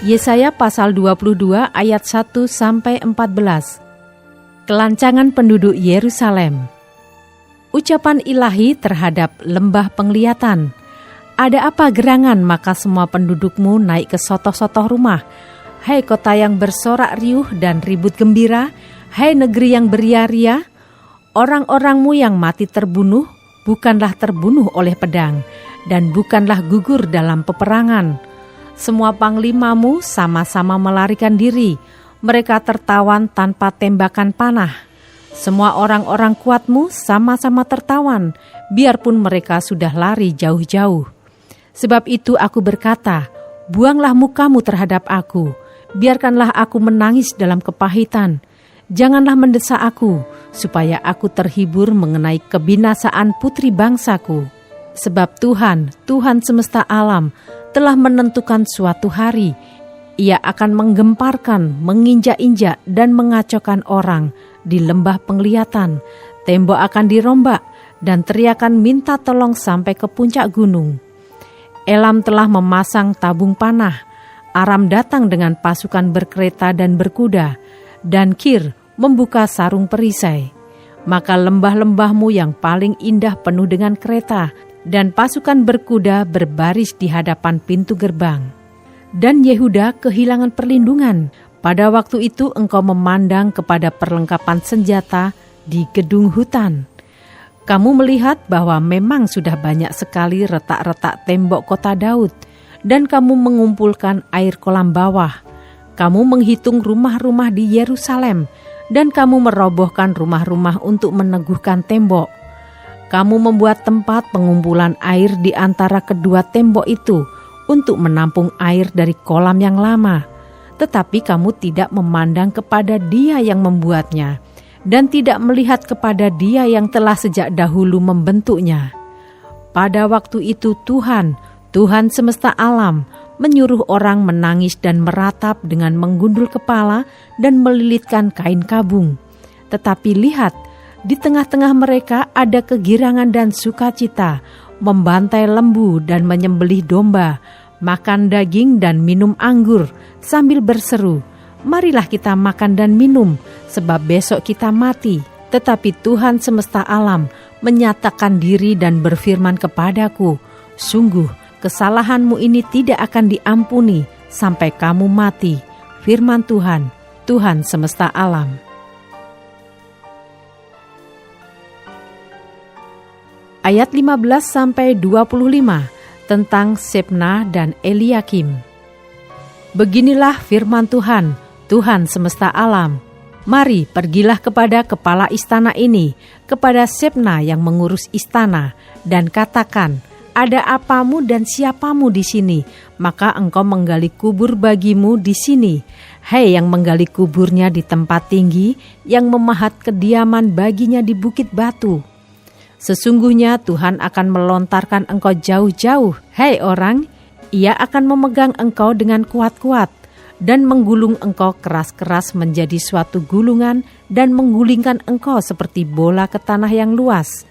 Yesaya pasal 22 ayat 1-14. Kelancangan penduduk Yerusalem. Ucapan ilahi terhadap lembah penglihatan. Ada apa gerangan maka semua pendudukmu naik ke sotoh-sotoh rumah. Hai kota yang bersorak riuh dan ribut gembira, hai negeri yang beria-ria, orang-orangmu yang mati terbunuh, bukanlah terbunuh oleh pedang, dan bukanlah gugur dalam peperangan. Semua panglimamu sama-sama melarikan diri, mereka tertawan tanpa tembakan panah. Semua orang-orang kuatmu sama-sama tertawan, biarpun mereka sudah lari jauh-jauh. Sebab itu aku berkata, buanglah mukamu terhadap aku, biarkanlah aku menangis dalam kepahitan. Janganlah mendesak aku, supaya aku terhibur mengenai kebinasaan putri bangsaku. Sebab Tuhan semesta alam, telah menentukan suatu hari. Ia akan menggemparkan, menginjak-injak, dan mengacaukan orang di lembah penglihatan. Tembok akan dirombak, dan teriakan minta tolong sampai ke puncak gunung. Elam telah memasang tabung panah, Aram datang dengan pasukan berkereta dan berkuda, dan Kir membuka sarung perisai. Maka lembah-lembahmu yang paling indah penuh dengan kereta, dan pasukan berkuda berbaris di hadapan pintu gerbang. Dan Yehuda kehilangan perlindungan. Pada waktu itu engkau memandang kepada perlengkapan senjata di gedung hutan. Kamu melihat bahwa memang sudah banyak sekali retak-retak tembok kota Daud, dan kamu mengumpulkan air kolam bawah. Kamu menghitung rumah-rumah di Yerusalem, dan kamu merobohkan rumah-rumah untuk meneguhkan tembok. Kamu membuat tempat pengumpulan air di antara kedua tembok itu untuk menampung air dari kolam yang lama. Tetapi kamu tidak memandang kepada Dia yang membuatnya dan tidak melihat kepada Dia yang telah sejak dahulu membentuknya. Pada waktu itu Tuhan semesta alam, menyuruh orang menangis dan meratap dengan menggundul kepala dan melilitkan kain kabung. Tetapi lihat, di tengah-tengah mereka ada kegirangan dan sukacita, membantai lembu dan menyembelih domba, makan daging dan minum anggur, sambil berseru, marilah kita makan dan minum, sebab besok kita mati. Tetapi Tuhan semesta alam menyatakan diri dan berfirman kepadaku, sungguh kesalahanmu ini tidak akan diampuni sampai kamu mati. Firman Tuhan semesta alam. Ayat 15-25 tentang Sebna dan Eliakim. Beginilah firman Tuhan semesta alam. Mari pergilah kepada kepala istana ini, kepada Sebna yang mengurus istana, dan katakan, ada apamu dan siapamu di sini, maka engkau menggali kubur bagimu di sini. Hai yang menggali kuburnya di tempat tinggi, yang memahat kediaman baginya di bukit batu. Sesungguhnya Tuhan akan melontarkan engkau jauh-jauh, hai orang, Ia akan memegang engkau dengan kuat-kuat, dan menggulung engkau keras-keras menjadi suatu gulungan, dan menggulingkan engkau seperti bola ke tanah yang luas.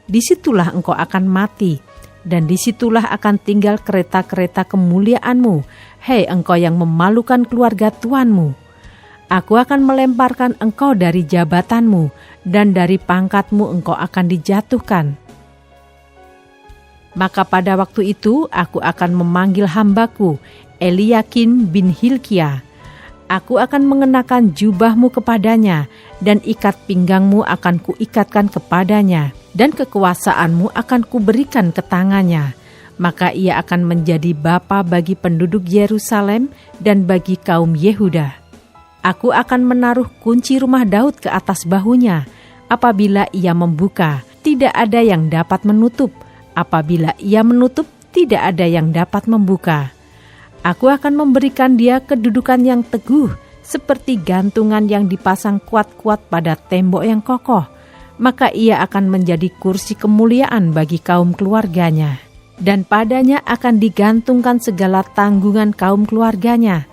Disitulah engkau akan mati, dan disitulah akan tinggal kereta-kereta kemuliaanmu, hai engkau yang memalukan keluarga tuanmu. Aku akan melemparkan engkau dari jabatanmu, dan dari pangkatmu engkau akan dijatuhkan. Maka pada waktu itu aku akan memanggil hambaku, Eliakim bin Hilkia. Aku akan mengenakan jubahmu kepadanya, dan ikat pinggangmu akan kuikatkan kepadanya, dan kekuasaanmu akan kuberikan ke tangannya. Maka ia akan menjadi bapa bagi penduduk Yerusalem dan bagi kaum Yehuda. Aku akan menaruh kunci rumah Daud ke atas bahunya. Apabila ia membuka, tidak ada yang dapat menutup. Apabila ia menutup, tidak ada yang dapat membuka. Aku akan memberikan dia kedudukan yang teguh, seperti gantungan yang dipasang kuat-kuat pada tembok yang kokoh. Maka ia akan menjadi kursi kemuliaan bagi kaum keluarganya. Dan padanya akan digantungkan segala tanggungan kaum keluarganya,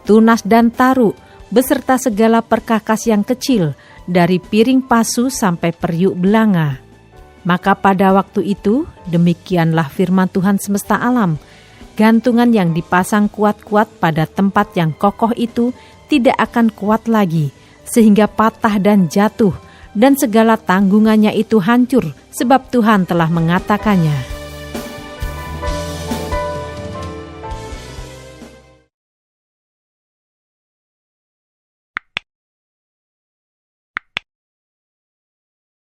tunas dan taruh, beserta segala perkakas yang kecil, dari piring pasu sampai periuk belanga. Maka pada waktu itu, demikianlah firman Tuhan semesta alam, gantungan yang dipasang kuat-kuat pada tempat yang kokoh itu tidak akan kuat lagi, sehingga patah dan jatuh, dan segala tanggungannya itu hancur, sebab Tuhan telah mengatakannya.